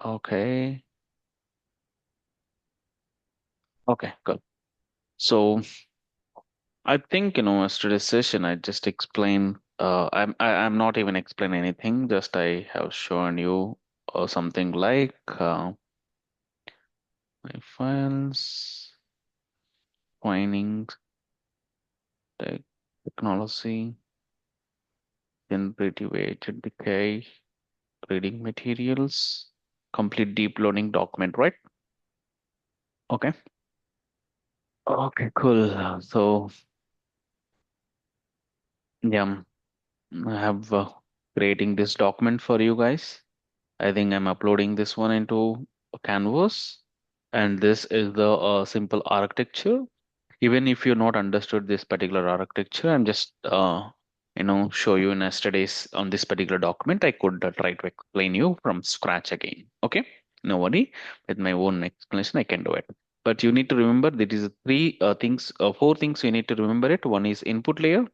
Okay. Okay, good. So I think, yesterday's session I just explained I'm not even explaining anything, just I have shown you something like my files, finding technology, generative agent decay, reading materials, complete deep learning document, right? Okay. Okay, cool. So yeah, I have creating this document for you guys. I think I'm uploading this one into Canvas, and this is the simple architecture. Even if you not understood this particular architecture, I'm just show you in yesterday's on this particular document. I could try to explain you from scratch again. Okay, no worry. With my own explanation, I can do it. But you need to remember that is four things you need to remember it. One is input layer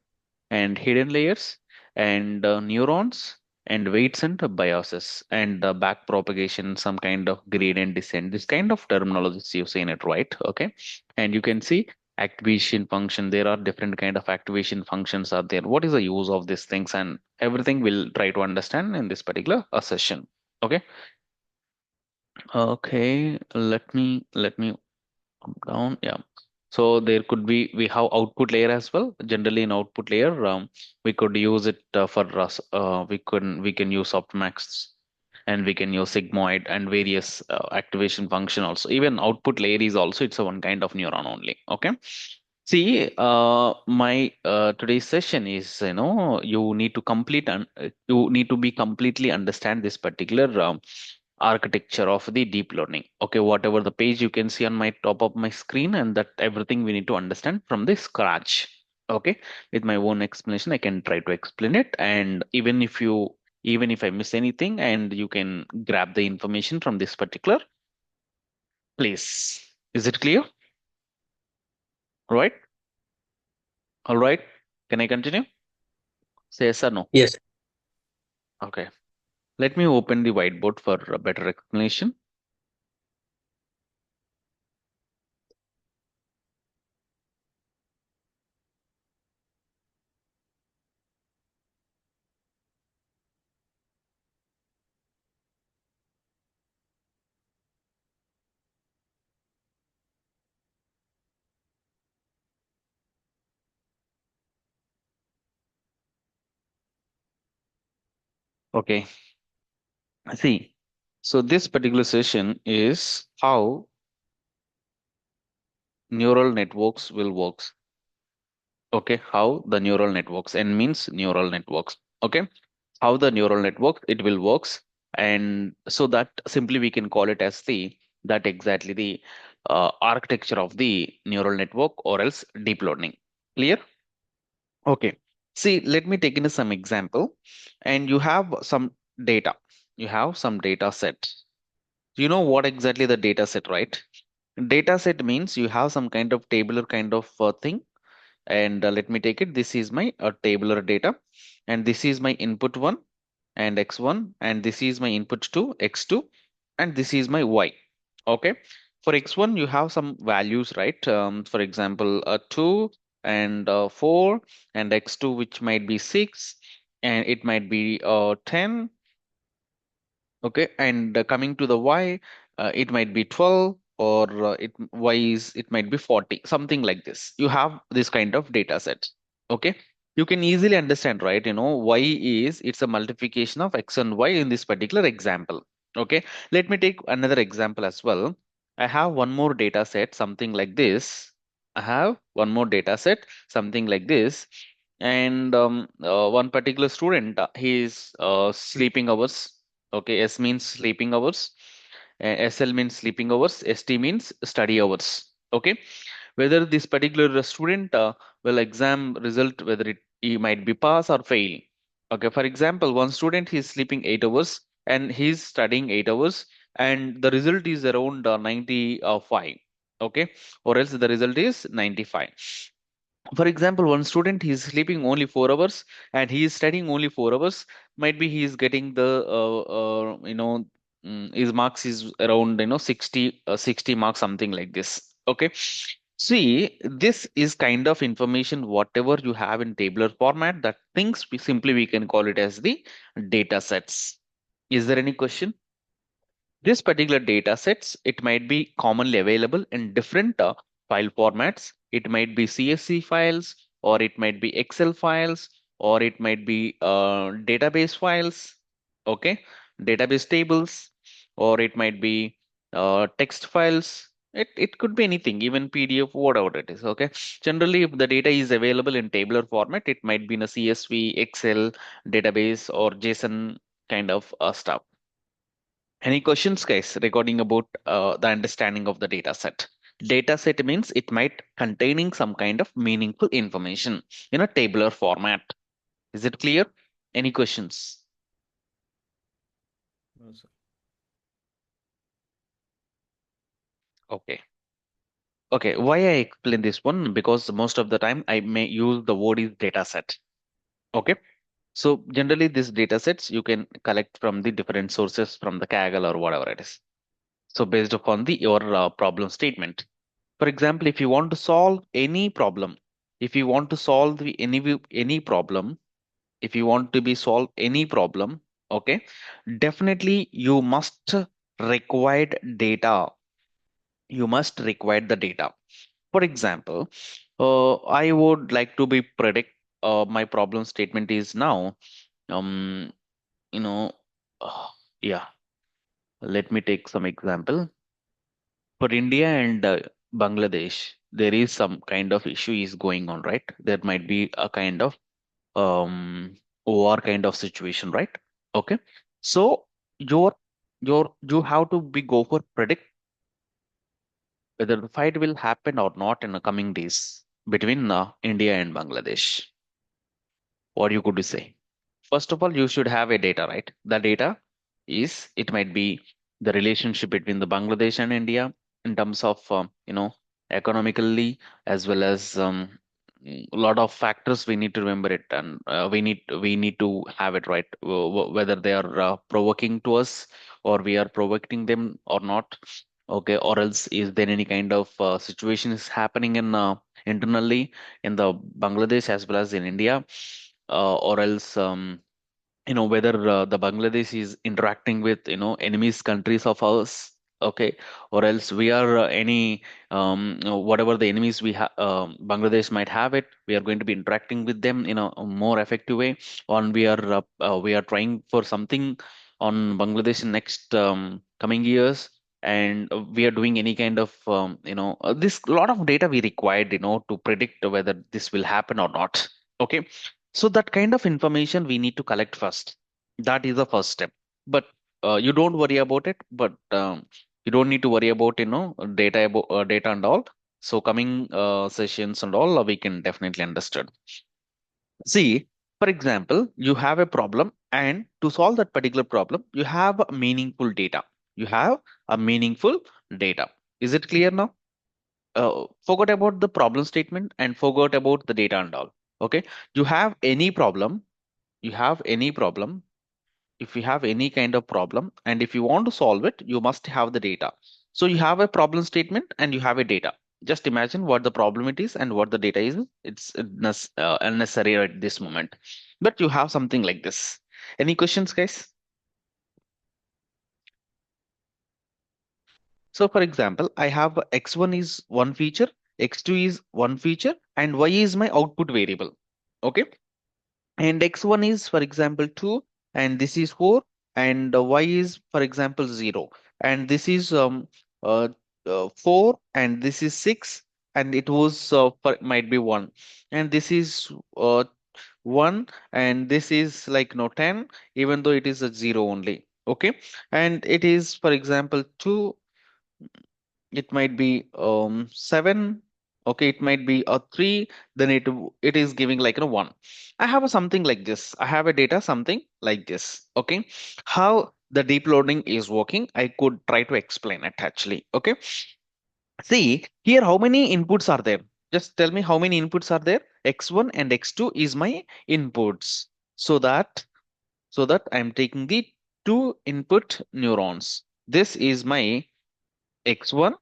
and hidden layers and neurons and weights and biases and back propagation, some kind of gradient descent, this kind of terminologies you've seen it, right? Okay. And you can see activation function, there are different kind of activation functions are there, what is the use of these things, and everything we'll try to understand in this particular session. Okay. Okay, let me down. Yeah. So there could be, we have output layer as well. Generally in output layer, we could use it for us. We can use softmax and we can use sigmoid and various activation function also. Even output layer is also, it's a one kind of neuron only. Okay. See, my today's session is, you need to you need to be completely understand this particular architecture of the deep learning. Okay, whatever the page you can see on my top of my screen, and that everything we need to understand from the scratch. Okay, with my own explanation, I can try to explain it, and even if I miss anything, and you can grab the information from this particular place. Is it clear? Right? All right. Can I continue? Say yes or no. Yes. Okay. Let me open the whiteboard for a better explanation. Okay. See, so this particular session is how neural networks will work. Okay, how the neural networks, and means neural networks. Okay, how the neural network it will works, and so that simply we can call it as the that exactly the architecture of the neural network or else deep learning. Clear? Okay. See, let me take in some example, and you have some data. You have some data set. You know what exactly the data set, right? Data set means you have some kind of tabular kind of thing, and let me take it. This is my tabular data, and this is my input one and x1, and this is my input 2 x2, and this is my y. Okay, for x1 you have some values, right? For example, 2 and 4, and x2 which might be 6, and it might be 10. Okay, and coming to the y, it might be 12, or it might be 40, something like this. You have this kind of data set. Okay, you can easily understand, right? Y is, it's a multiplication of x and y in this particular example. Okay, let me take another example as well. I have one more data set, something like this. I have one more data set, something like this. And one particular student, he is sleeping hours. Okay, S means sleeping hours, SL means sleeping hours, ST means study hours. Okay, whether this particular student will exam result, whether he might be pass or fail. Okay, for example, one student he is sleeping 8 hours and he is studying 8 hours, and the result is around 95. Okay, or else the result is 95. For example, one student he is sleeping only 4 hours and he is studying only 4 hours. Might be he is getting the his marks is around 60 60 marks, something like this. Okay. See, this is kind of information whatever you have in tabular format, that things we can call it as the data sets. Is there any question? This particular data sets, it might be commonly available in different file formats. It might be CSV files, or it might be Excel files, or it might be database files, okay, database tables, or it might be text files. It could be anything, even PDF, whatever it is. Okay. Generally, if the data is available in tabular format, it might be in a CSV, Excel, database, or JSON kind of stuff. Any questions, guys, regarding about the understanding of the data set? Data set means it might containing some kind of meaningful information in a tabular format. Is it clear? Any questions? No, sir. Okay. Okay. Why I explain this one? Because most of the time I may use the word is data set. Okay. So generally these data sets you can collect from the different sources from the Kaggle or whatever it is. So based upon the your problem statement. For example, if you want to solve any problem, if you want to solve any problem, if you want to be solve any problem, okay, definitely you must require data. You must require the data. For example, I would like to be predict. My problem statement is now, um, you know, uh, yeah. Let me take some example. For India and Bangladesh, there is some kind of issue is going on, right? There might be a kind of war kind of situation, right? Okay. So your you have to be go for predict whether the fight will happen or not in the coming days between India and Bangladesh. What you could say? First of all, you should have a data, right? The data is, it might be the relationship between the Bangladesh and India in terms of economically, as well as a lot of factors we need to remember it, and we need to have it right, whether they are provoking to us or we are provoking them or not. Okay, or else is there any kind of situation is happening in internally in the Bangladesh as well as in India, or else whether the Bangladesh is interacting with enemies countries of ours, okay, or else we are any whatever the enemies we have, Bangladesh might have it, we are going to be interacting with them in a more effective way, on we are trying for something on Bangladesh in next coming years, and we are doing any kind of this lot of data we required to predict whether this will happen or not. Okay, so that kind of information we need to collect first. That is the first step. But you don't worry about it. But you don't need to worry about data and all. So coming sessions and all, we can definitely understand. See, for example, you have a problem, and to solve that particular problem, you have meaningful data. You have a meaningful data. Is it clear now? Forgot about the problem statement and forgot about the data and all. Okay, you have any problem, you have any problem, if you have any kind of problem, and if you want to solve it, you must have the data. So you have a problem statement and you have a data. Just imagine what the problem it is and what the data is. It's unnecessary at this moment, but you have something like this. Any questions, guys? So for example, I have x1 is one feature, x2 is one feature, and y is my output variable. Okay, and x1 is for example 2, and this is 4, and y is for example 0, and this is uh, 4, and this is 6, and it was might be 1, and this is 1, and this is like 10, even though it is a 0 only. Okay, and it is for example 2, it might be 7, okay, it might be a 3, then it is giving like 1. I have a something like this, I have a data something like this. Okay, how the deep learning is working, I could try to explain it actually. Okay, see here, how many inputs are there? Just tell me how many inputs are there. X1 and x2 is my inputs, so that I'm taking the two input neurons. This is my x1.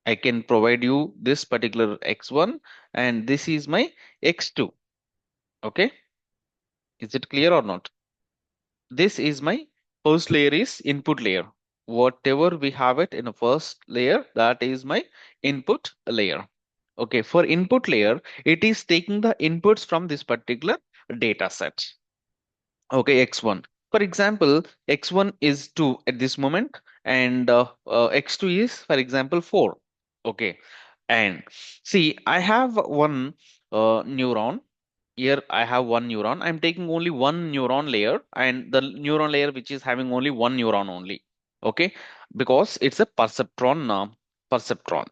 I can provide you this particular x1, and this is my x2. Okay, is it clear or not? This is my first layer is input layer. Whatever we have it in a first layer, that is my input layer. Okay, for input layer, it is taking the inputs from this particular data set. Okay, x1. For example, x1 is 2 at this moment, and x2 is, for example, 4. Okay, and see, I have one neuron. Here I have one neuron. I'm taking only one neuron layer, and the neuron layer which is having only one neuron only. Okay, because it's a perceptron. Perceptron.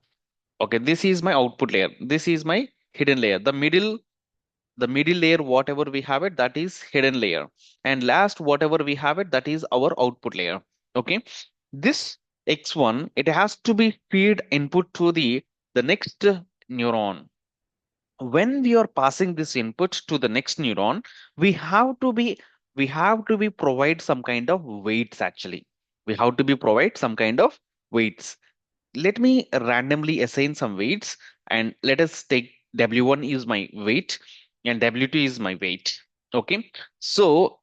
Okay, this is my output layer. This is my hidden layer. The middle layer, whatever we have it, that is hidden layer. And last, whatever we have it, that is our output layer. Okay, this x1, it has to be feed input to the next neuron. When we are passing this input to the next neuron, we have to be provide some kind of weights. Actually, we have to be provide some kind of weights. Let me randomly assign some weights, and let us take w1 is my weight and w2 is my weight. Okay, so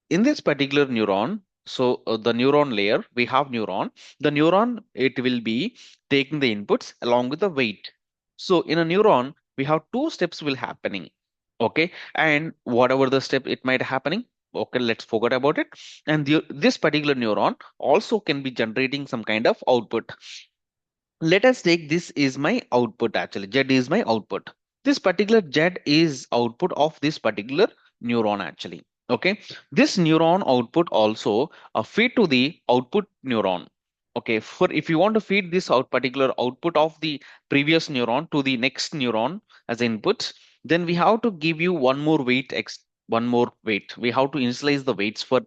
in this particular neuron, so the neuron layer, we have neuron. The neuron, it will be taking the inputs along with the weight. So in a neuron, we have two steps will happening. Okay, and whatever the step it might happening, okay, let's forget about it. And this particular neuron also can be generating some kind of output. Let us take this is my output. Actually, z is my output. This particular z is output of this particular neuron. Actually, okay, this neuron output also feed to the output neuron. Okay, for if you want to feed this out particular output of the previous neuron to the next neuron as input, then we have to give you one more weight. One more weight, we have to initialize the weights for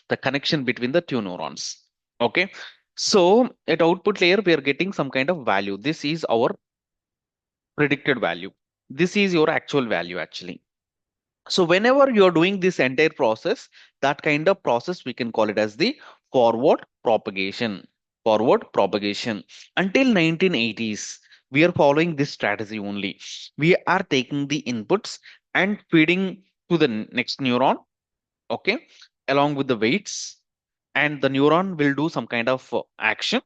the connection between the two neurons. Okay, so at output layer, we are getting some kind of value. This is our predicted value. This is your actual value actually. So whenever you're doing this entire process, that kind of process, we can call it as the forward propagation. Forward propagation. Until 1980s, we are following this strategy only. We are taking the inputs and feeding to the next neuron, okay, along with the weights, and the neuron will do some kind of action,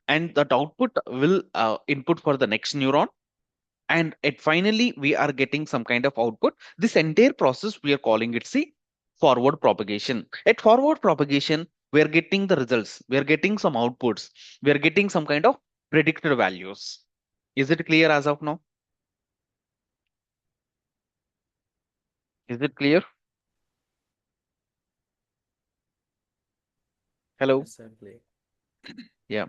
and that output will input for the next neuron, and at finally we are getting some kind of output. This entire process, we are calling it, see, forward propagation. At forward propagation, we are getting the results, we are getting some outputs, we are getting some kind of predicted values. Is it clear as of now? Is it clear? Hello? Exactly. Yeah.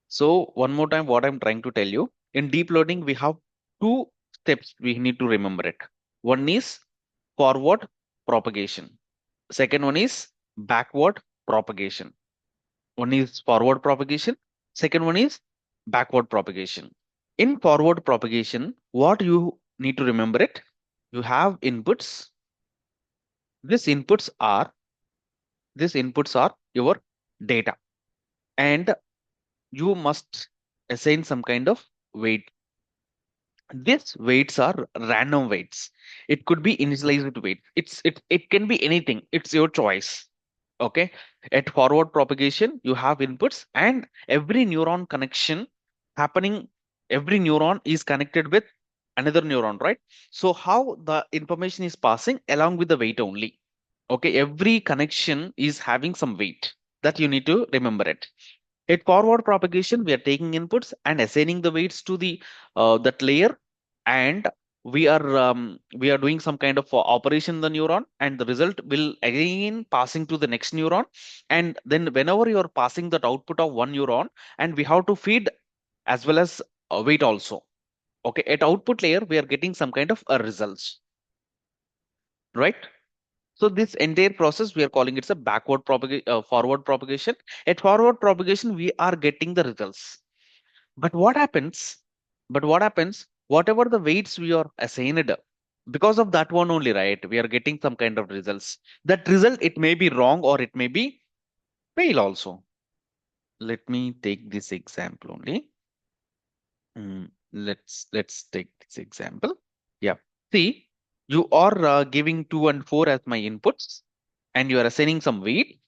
So one more time, what I'm trying to tell you, in deep learning, we have two steps we need to remember it. One is forward propagation. Second one is backward propagation. One is forward propagation. Second one is backward propagation. In forward propagation, what you need to remember it, you have inputs. These inputs are these inputs are your data, and you must assign some kind of weight. These weights are random weights. It could be initialized weight. It can be anything. It's your choice. Okay. At forward propagation, you have inputs, and every neuron connection happening, every neuron is connected with another neuron, right? So how the information is passing along with the weight only. Okay, every connection is having some weight, that you need to remember it. At forward propagation, we are taking inputs and assigning the weights to the that layer, and we are doing some kind of operation in the neuron, and the result will again passing to the next neuron, and then whenever you are passing that output of one neuron, and we have to feed as well as weight also. Okay, at output layer, we are getting some kind of results, right? So this entire process, we are calling it a forward propagation. At forward propagation, we are getting the results. But what happens? Whatever the weights we are assigned, because of that one only, right? We are getting some kind of results. That result, it may be wrong or it may be fail also. Let me take this example only. Let's take this example. Yeah. See, you are giving 2 and 4 as my inputs, and you are assigning some weight.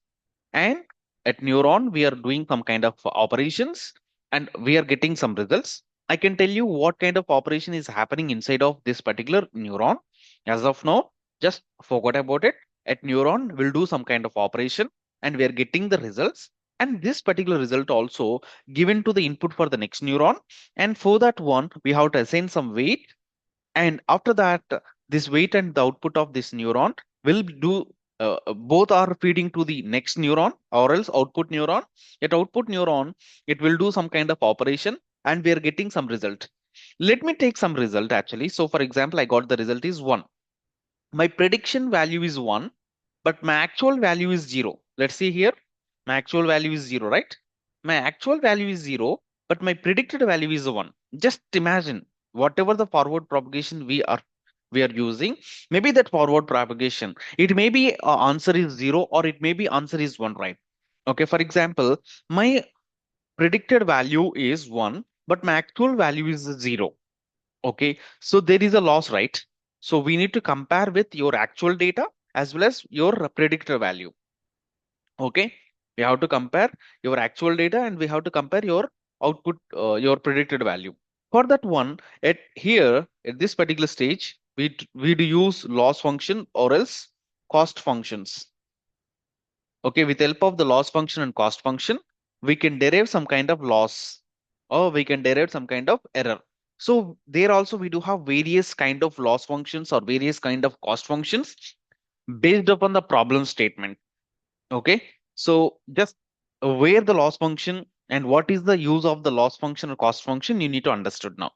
And at neuron, we are doing some kind of operations, and we are getting some results. I can tell you what kind of operation is happening inside of this particular neuron. As of now, just forget about it. At neuron, we'll do some kind of operation, and we are getting the results. And this particular result also given to the input for the next neuron. And for that one, we have to assign some weight, and after that, this weight and the output of this neuron will do, both are feeding to the next neuron or else output neuron. At output neuron, it will do some kind of operation, and we are getting some result. Let me take some result actually. So for example, I got the result is 1. My prediction value is 1, but my actual value is 0. Let's see here. My actual value is 0, right? My actual value is 0, but my predicted value is 1. Just imagine, whatever the forward propagation we are using, maybe that forward propagation, it may be answer is 0 or it may be answer is 1, right? Okay, for example, my predicted value is 1, but my actual value is 0. Okay, so there is a loss, right? So we need to compare with your actual data as well as your predictor value. Okay, we have to compare your actual data and we have to compare your output, your predicted value. For that one, at here at this particular stage, we do use loss function or else cost functions. Okay, with help of the loss function and cost function, we can derive some kind of loss or we can derive some kind of error. So there also we do have various kind of loss functions or various kind of cost functions based upon the problem statement. Okay, so just where the loss function and what is the use of the loss function or cost function, you need to understood now.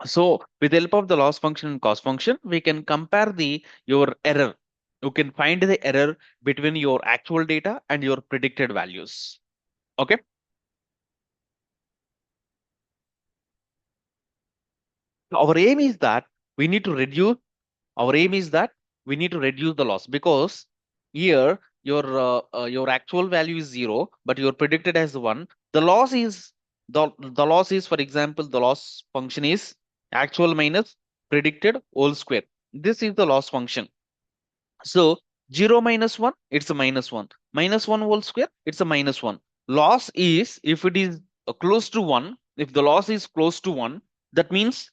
So with the help of the loss function and cost function, we can compare the your error. You can find the error between your actual data and your predicted values. Okay. Our aim is that we need to reduce. Our aim is that we need to reduce the loss because here your actual value is 0, but your predicted as 1. The loss is the loss is, for example, the loss function is actual minus predicted whole square. This is the loss function. So 0 minus 1, it's a minus 1. Minus 1 whole square, it's a minus 1. Loss is, if it is close to 1, if the loss is close to 1, that means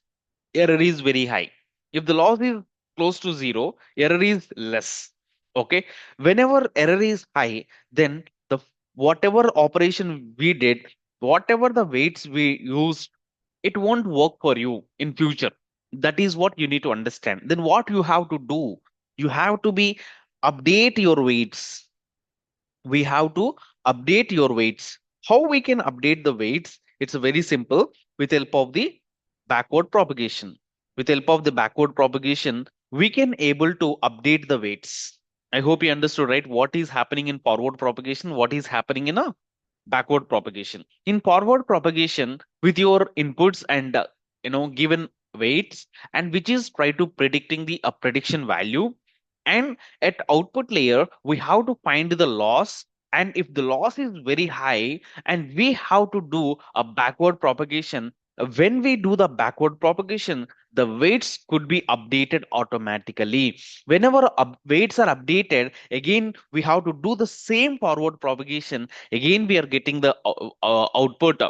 error is very high. If the loss is close to 0, error is less. Okay. Whenever error is high, then the whatever operation we did, whatever the weights we used, it won't work for you in future. That is what you need to understand. Then what you have to do, you have to be update your weights. We have to update your weights. How we can update the weights? It's very simple. With help of the backward propagation. With help of the backward propagation, we can able to update the weights. I hope you understood, right? What is happening in forward propagation, what is happening in a backward propagation. In forward propagation, with your inputs and given weights, and which is try to predicting the prediction value, and at output layer we have to find the loss, and if the loss is very high, and we have to do a backward propagation. When we do the backward propagation, the weights could be updated automatically. Whenever weights are updated, again we have to do the same forward propagation. Again we are getting the output,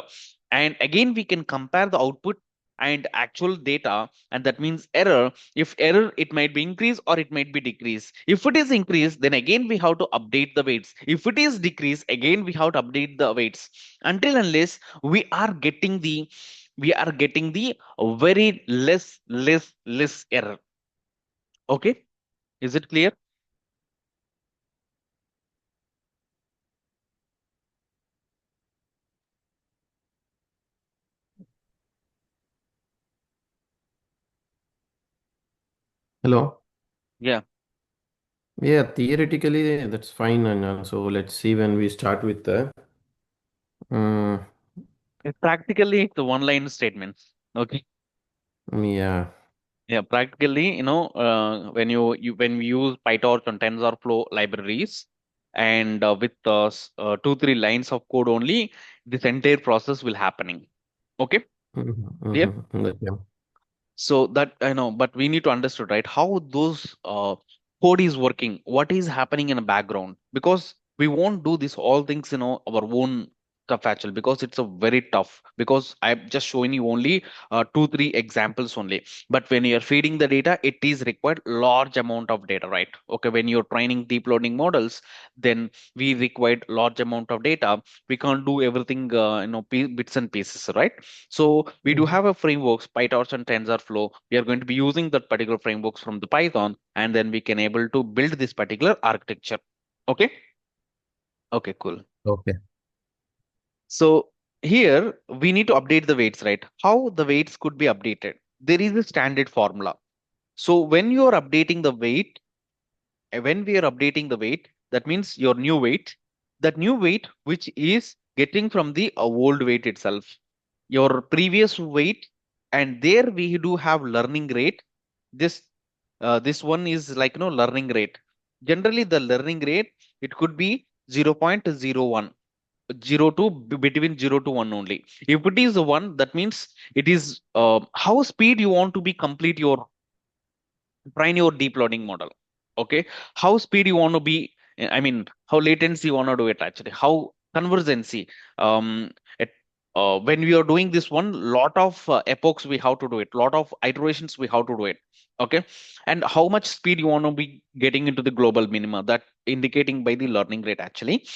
and again we can compare the output and actual data, and that means error. If error, it might be increase or it might be decrease. If it is increase, then again we have to update the weights. If it is decrease, again we have to update the weights, until unless we are getting the very less error. Okay, is it clear? Hello. Yeah. Yeah, theoretically that's fine. And so let's see when we start with the. Um, Practically, it's a one line statement. Okay. yeah. Yeah, practically, when when we use PyTorch and TensorFlow libraries, and with 2 3 lines of code only, this entire process will happening. Okay, Mhm, clear? mhm. Okay. So that I know, but we need to understand, right, how those code is working, what is happening in the background, because we won't do this all things, our own stuff actually, because it's a very tough. Because I'm just showing you only 2 3 examples only. But when you're feeding the data, it is required large amount of data, right? Okay, when you're training deep learning models, then we required large amount of data. We can't do everything, bits and pieces, right? So we do Mhm. have a frameworks, PyTorch and TensorFlow. We are going to be using that particular frameworks from the Python, and then we can able to build this particular architecture. Okay. Okay, cool. Okay. So here we need to update the weights, right? How the weights could be updated? There is a standard formula. So when you are updating the weight, when we are updating the weight, that means your new weight, that new weight which is getting from the old weight itself, your previous weight, and there we do have learning rate. This one is like, learning rate. Generally the learning rate, it could be 0.01, 0 to between 0 to 1 only. If it is a 1, that means it is how speed you want to be complete your train your deep learning model. Okay, how speed you want to be, I mean, how latency you want to do it actually, how convergency, um it, when we are doing this one, lot of epochs we have to do it, lot of iterations we have to do it. Okay, and how much speed you want to be getting into the global minima, that indicating by the learning rate actually.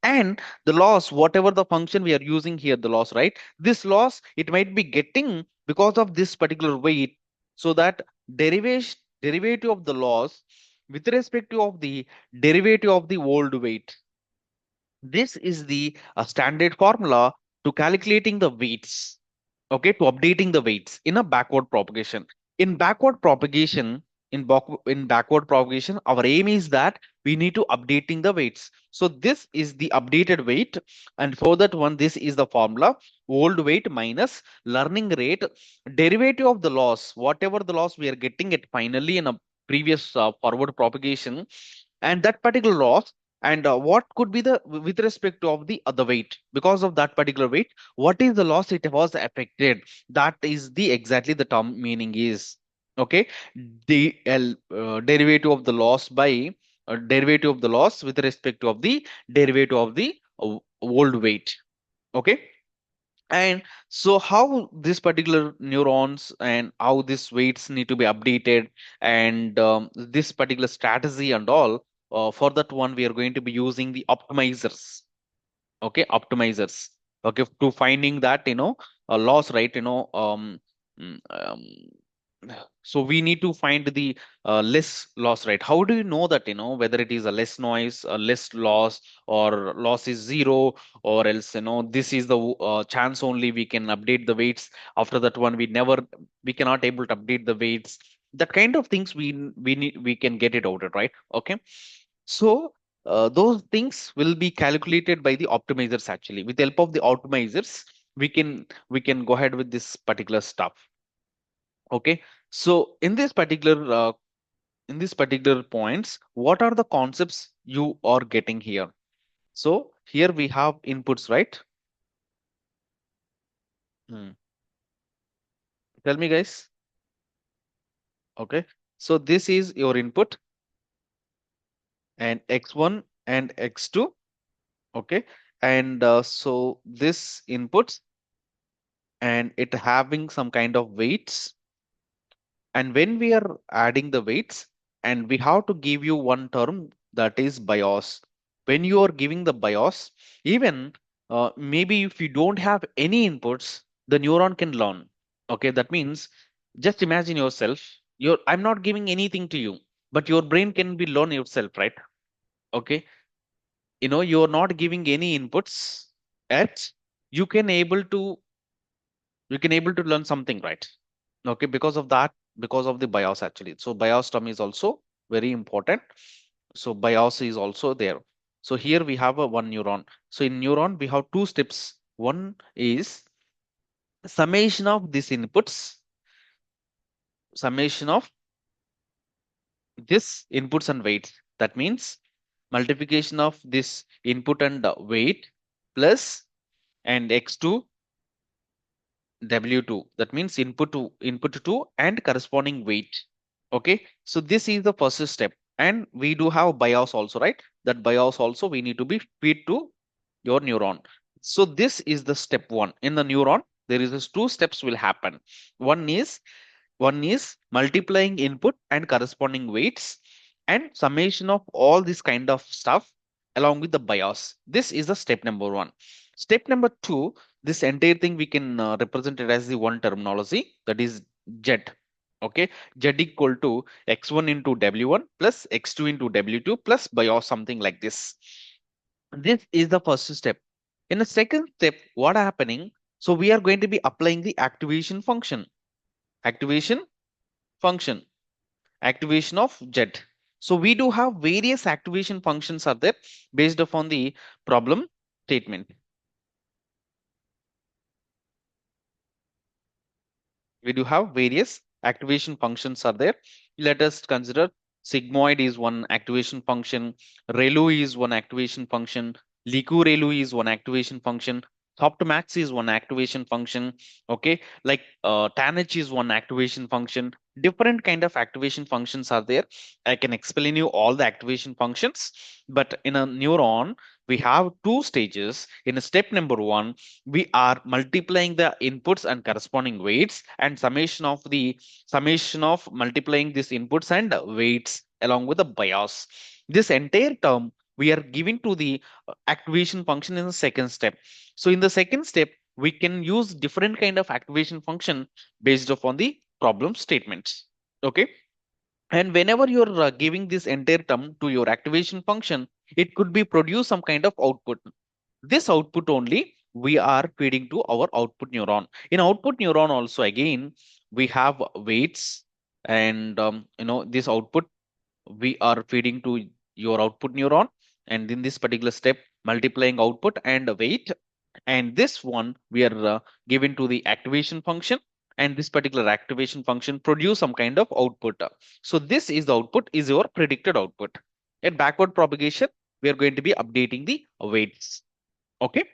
And the loss, whatever the function we are using here, the loss, right, this loss it might be getting because of this particular weight. So that derivative of the loss with respect to of the derivative of the old weight, this is the standard formula to calculating the weights. Okay, to updating the weights in a backward propagation. In backward propagation, in backward propagation, our aim is that we need to updating the weights. So this is the updated weight, and for that one, this is the formula: old weight minus learning rate, derivative of the loss, whatever the loss we are getting it finally in a previous forward propagation, and that particular loss, and what could be the with respect to of the other weight, because of that particular weight, what is the loss it was affected. That is the exactly the term meaning is. Okay, the derivative of the loss by derivative of the loss with respect to of the derivative of the old weight. Okay, and so how this particular neurons and how these weights need to be updated, and this particular strategy and all, for that one we are going to be using the optimizers. Okay, optimizers. Okay, to finding that, a loss, right, mm, um, so we need to find the less loss, right? How do you know that, whether it is a less noise, a less loss, or loss is zero, or else, this is the chance only we can update the weights. After that one, we cannot able to update the weights. That kind of things we can get it out, right? Okay, so those things will be calculated by the optimizers actually. With the help of the optimizers, we can go ahead with this particular stuff. Okay, so in this particular points, what are the concepts you are getting here? So here we have inputs, right? Hmm. Tell me, guys. Okay, so this is your input, and x1 and x2. Okay, and so this inputs, and it having some kind of weights. And when we are adding the weights, and we have to give you one term, that is bias. When you are giving the bias, even maybe if you don't have any inputs, the neuron can learn. Okay, that means just imagine yourself. I'm not giving anything to you, but your brain can be learn yourself, right? Okay, you're not giving any inputs, yet you can able to learn something, right? Okay, because of that, because of the bias actually. So bias term is also very important. So bias is also there. So here we have a one neuron. So in neuron we have two steps. One is summation of these inputs. summation of this inputs and weights. That means multiplication of this input and weight plus and x2 W2. That means input to and corresponding weight. Okay. So this is the first step. And we do have BIOS also, right? That BIOS also we need to be feed to your neuron. So this is the step one. In the neuron, there is this two steps will happen. One is one is multiplying input and corresponding weights and summation of all this kind of stuff along with the BIOS. This is the step number one. Step number two, this entire thing we can represent it as the one terminology, that is Z. Okay, Z equal to x1 into w1 plus x2 into w2 plus BIOS, something like this. This is the first step. In the second step, what happening? So we are going to be applying the activation function. Activation function, activation of Z. So we do have various activation functions are there based upon the problem statement. We do have various activation functions are there. Let us consider sigmoid is one activation function, relu is one activation function, liku relu is one activation function, softmax is one activation function. Okay, like tanh is one activation function. Different kind of activation functions are there. I can explain you all the activation functions, but in a neuron we have two stages. In step number one, we are multiplying the inputs and corresponding weights and summation of multiplying these inputs and weights along with the BIOS. This entire term we are giving to the activation function in the second step. So in the second step, we can use different kind of activation function based upon the problem statements. Okay. And whenever you're giving this entire term to your activation function, it could be produce some kind of output. This output only we are feeding to our output neuron. In output neuron also again we have weights and this output we are feeding to your output neuron, and in this particular step multiplying output and weight, and this one we are given to the activation function, and this particular activation function produce some kind of output. So this is the output, is your predicted output. At backward propagation we are going to be updating the weights. Okay.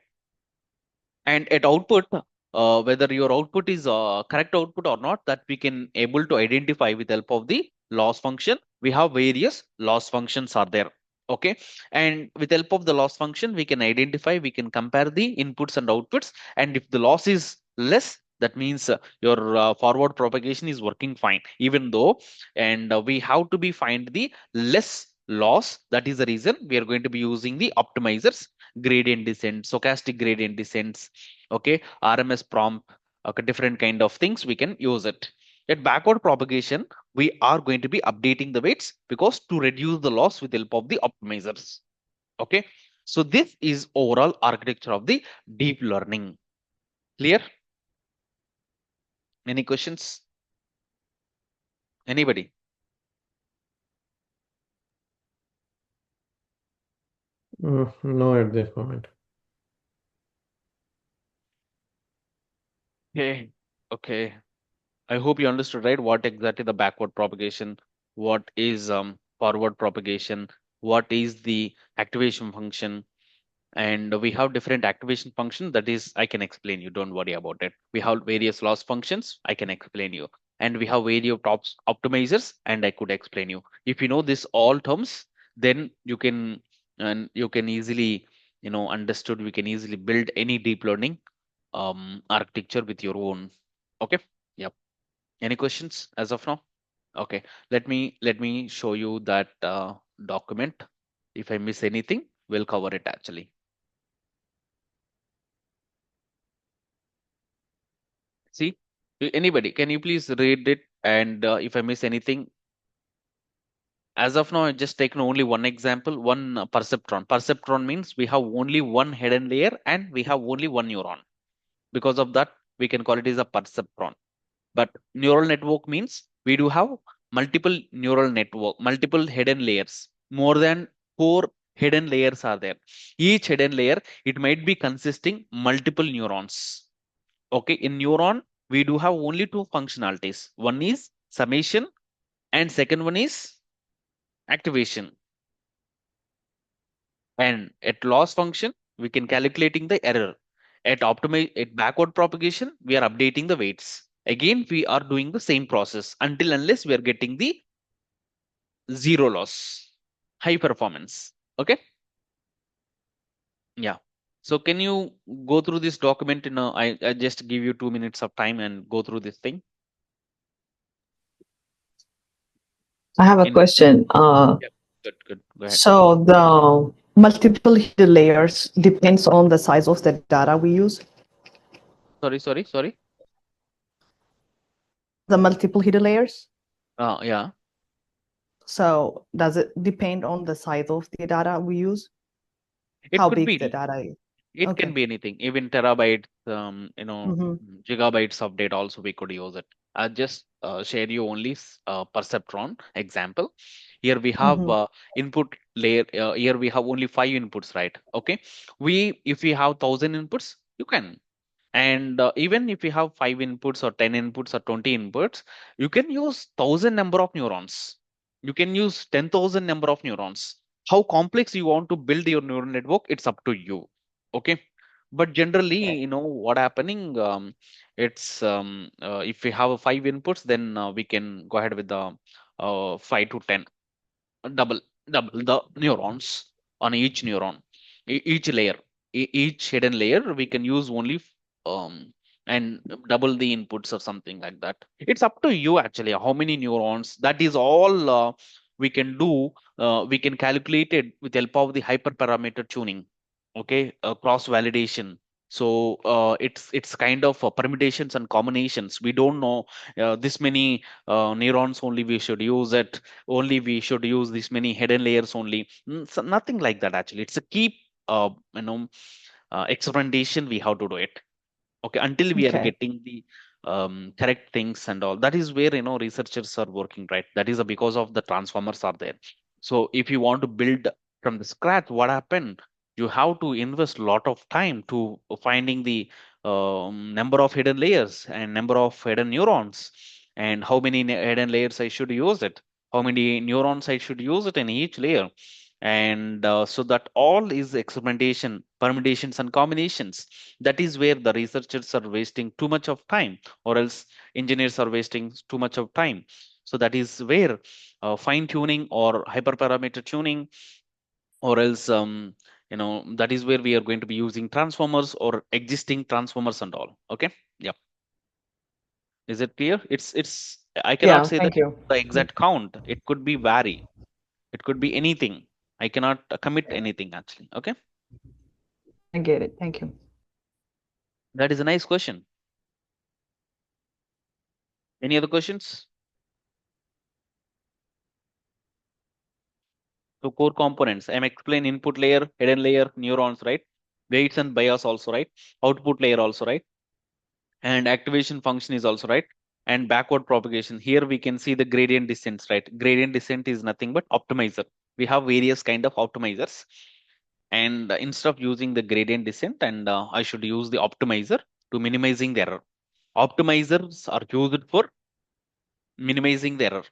And at output, whether your output is correct output or not, that we can able to identify with help of the loss function. We have various loss functions are there. Okay. And with help of the loss function we can identify, we can compare the inputs and outputs, and if the loss is less, that means your forward propagation is working fine, even though, and we have to be find the less loss. That is the reason we are going to be using the optimizers, gradient descent, stochastic gradient descents, okay, RMS prompt, okay, different kind of things we can use it. At backward propagation, we are going to be updating the weights because to reduce the loss with help of the optimizers. Okay, so this is overall architecture of the deep learning. Clear? Any questions? Anybody? No, at this moment. Okay. Okay. I hope you understood, right? What exactly the backward propagation, what is forward propagation, what is the activation function, and we have different activation function. That is, I can explain you. Don't worry about it. We have various loss functions. I can explain you, and we have various tops optimizers, and I could explain you. If you know this all terms, then you can, and you can easily understood. We can easily build any deep learning architecture with your own. Okay. Yep. Any questions as of now? Okay, let me show you that document. If I miss anything, we'll cover it actually. See, anybody, can you please read it? And if I miss anything, as of now, I just taken only one example, one perceptron. Perceptron means we have only one hidden layer and we have only one neuron. Because of that, we can call it as a perceptron. But neural network means we do have multiple neural network, multiple hidden layers. More than four hidden layers are there. Each hidden layer, it might be consisting multiple neurons. Okay, in neuron, we do have only two functionalities. One is summation, and second one is activation. And at loss function, we can calculating the error. At backward propagation, we are updating the weights. Again, we are doing the same process until unless we are getting the zero loss, high performance. Okay. Yeah. So can you go through this document in I just give you 2 minutes of time and go through this thing I have a in question. yeah. Good, good. Go ahead. So the multiple hidden layers depends on the size of the data we use. Sorry, sorry, sorry. The multiple hidden layers. Yeah. So does it depend on the size of the data we use? It How could big the be. data is? It can Okay. be anything, even terabytes, Mm-hmm. gigabytes of data also we could use it. I just share you only perceptron example. Here we have Mm-hmm. input layer. Here we have only five inputs, right? Okay. If we have 1,000 inputs, you can. And even if you have five inputs or 10 inputs or 20 inputs, you can use 1,000 number of neurons. You can use 10,000 number of neurons. How complex you want to build your neural network, it's up to you. Okay. But generally, what happening, if we have five inputs, then we can go ahead with the 5 to 10 double double the neurons on each neuron, each layer, each hidden layer we can use only um and double the inputs or something like that. It's up to you actually how many neurons. That is all we can do. We can calculate it with help of the hyperparameter tuning. Okay, cross validation. So it's kind of permutations and combinations. We don't know this many neurons only we should use it, only we should use this many hidden layers only. So nothing like that actually. It's a keep experimentation we have to do it. Okay, until we are Okay. getting the correct things and all. That is where researchers are working, right? That is because of the transformers are there. So if you want to build from the scratch, what happened, you have to invest a lot of time to finding the number of hidden layers and number of hidden neurons, and how many hidden layers I should use it, how many neurons I should use it in each layer. And so that all is experimentation, permutations and combinations. That is where the researchers are wasting too much of time, or else engineers are wasting too much of time. So that is where fine tuning or hyperparameter tuning, or else that is where we are going to be using transformers or existing transformers and all. Okay. Yeah. Is it clear? It's I cannot Yeah. say that Thank you. the exact count. It could be vary. It could be anything. I cannot commit anything actually. Okay. I get it. Thank you. That is a nice question. Any other questions? So core components, I'm explain input layer, hidden layer, neurons, right? Weights and bias also, right? Output layer also, right? And activation function is also right. And backward propagation. Here we can see the gradient descent, right? Gradient descent is nothing but optimizer. We have various kind of optimizers. And instead of using the gradient descent, and I should use the optimizer to minimizing the error. Optimizers are used for minimizing the error.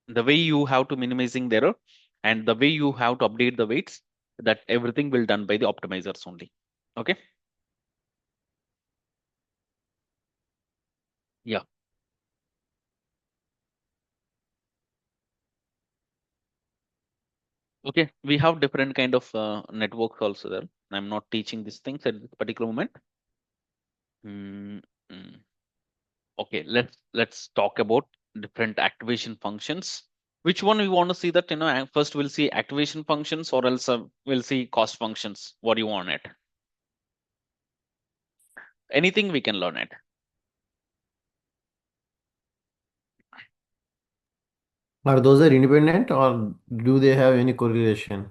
The way you have to minimizing the error and the way you have to update the weights, that everything will done by the optimizers only. Okay. Yeah. Okay, we have different kind of networks also there. I'm not teaching these things at this particular moment. Mm, mm. Okay, let's talk about different activation functions. Which one we want to see that, first we'll see activation functions, or else we'll see cost functions. What do you want it? Anything we can learn it. Are those are independent or do they have any correlation?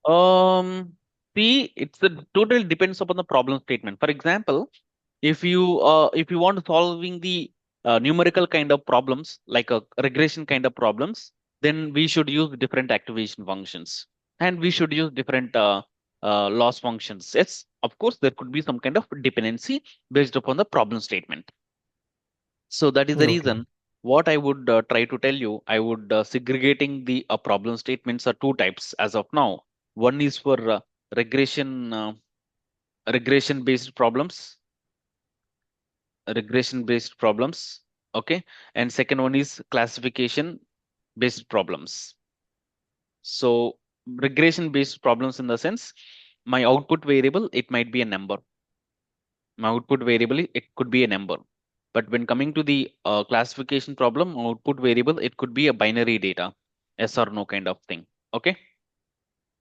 Um, See, it's the total depends upon the problem statement. For example, if you want to solving the numerical kind of problems, like a regression kind of problems, then we should use different activation functions, and we should use different loss functions. Yes, of course, there could be some kind of dependency based upon the problem statement. So that is the Okay. reason what I would try to tell you, I would segregating the problem statements are two types as of now. One is for regression based problems, okay, and second one is classification based problems. So regression based problems in the sense, my output variable, it might be a number. My output variable, it could be a number. But when coming to the classification problem, output variable, it could be a binary data, yes or no kind of thing. Okay,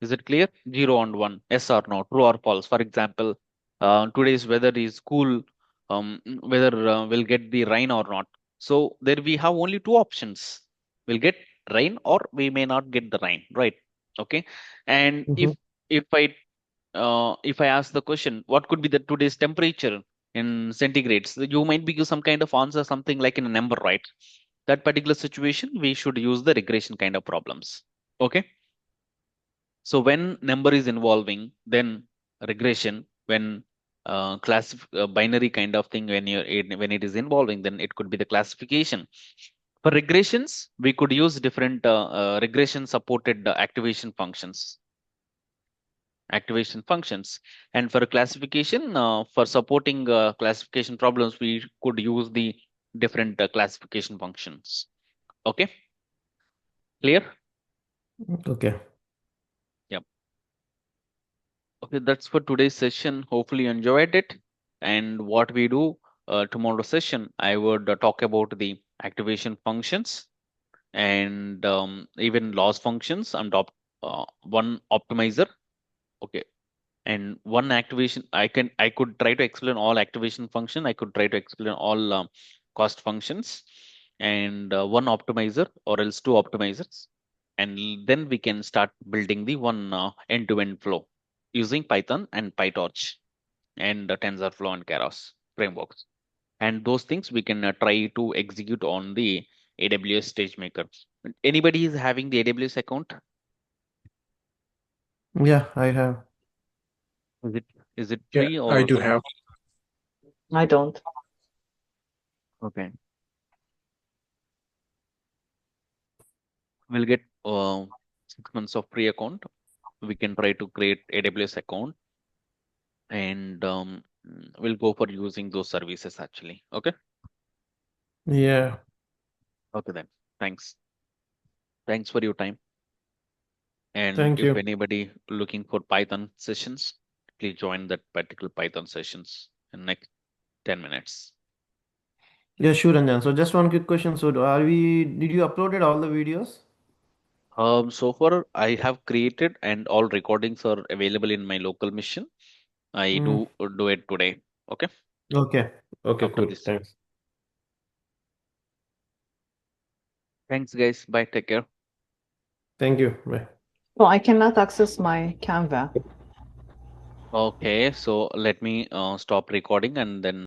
is it clear? 0 and 1, yes or no, true or false. For example, today's weather is cool, whether we'll get the rain or not. So there we have only two options. We'll get rain or we may not get the rain, right? Okay. And Mm-hmm. if I ask the question, what could be the today's temperature in centigrades? You might be give some kind of answer, something like in a number, right? That particular situation, we should use the regression kind of problems. Okay. So when number is involving, then regression. When binary kind of thing, when it is involving, then it could be the classification. For regressions, we could use different regression supported activation functions. And for classification, for supporting classification problems, we could use the different classification functions. Okay, clear? Okay. Yep. Okay, that's for today's session. Hopefully you enjoyed it. And what we do tomorrow's session, I would talk about the activation functions and even loss functions and one optimizer. Okay, and one activation, I could try to explain all activation function. I could try to explain all cost functions, and one optimizer or else two optimizers, and then we can start building the one end-to-end flow using Python and PyTorch and TensorFlow and Keras frameworks. And those things we can try to execute on the AWS SageMaker. Anybody is having the AWS account? Yeah, I have. Is it is it Yeah, free I or do have. I don't. okay? We'll get 6 months of free account. We can try to create AWS account and we'll go for using those services actually. Okay. Yeah. Okay then. Thanks. Thanks for your time. And Thank if you. anybody looking for Python sessions, please join that particular Python sessions in next 10 minutes. Yeah, sure, Anjan. So just one quick question. So did you uploaded all the videos? So far I have created and all recordings are available in my local mission. I Mm. do it today. Okay. Okay. Okay, After cool. this. Thanks. Thanks guys. Bye. Take care. Thank you. Bye. No, I cannot access my Canva. Okay, so let me stop recording and then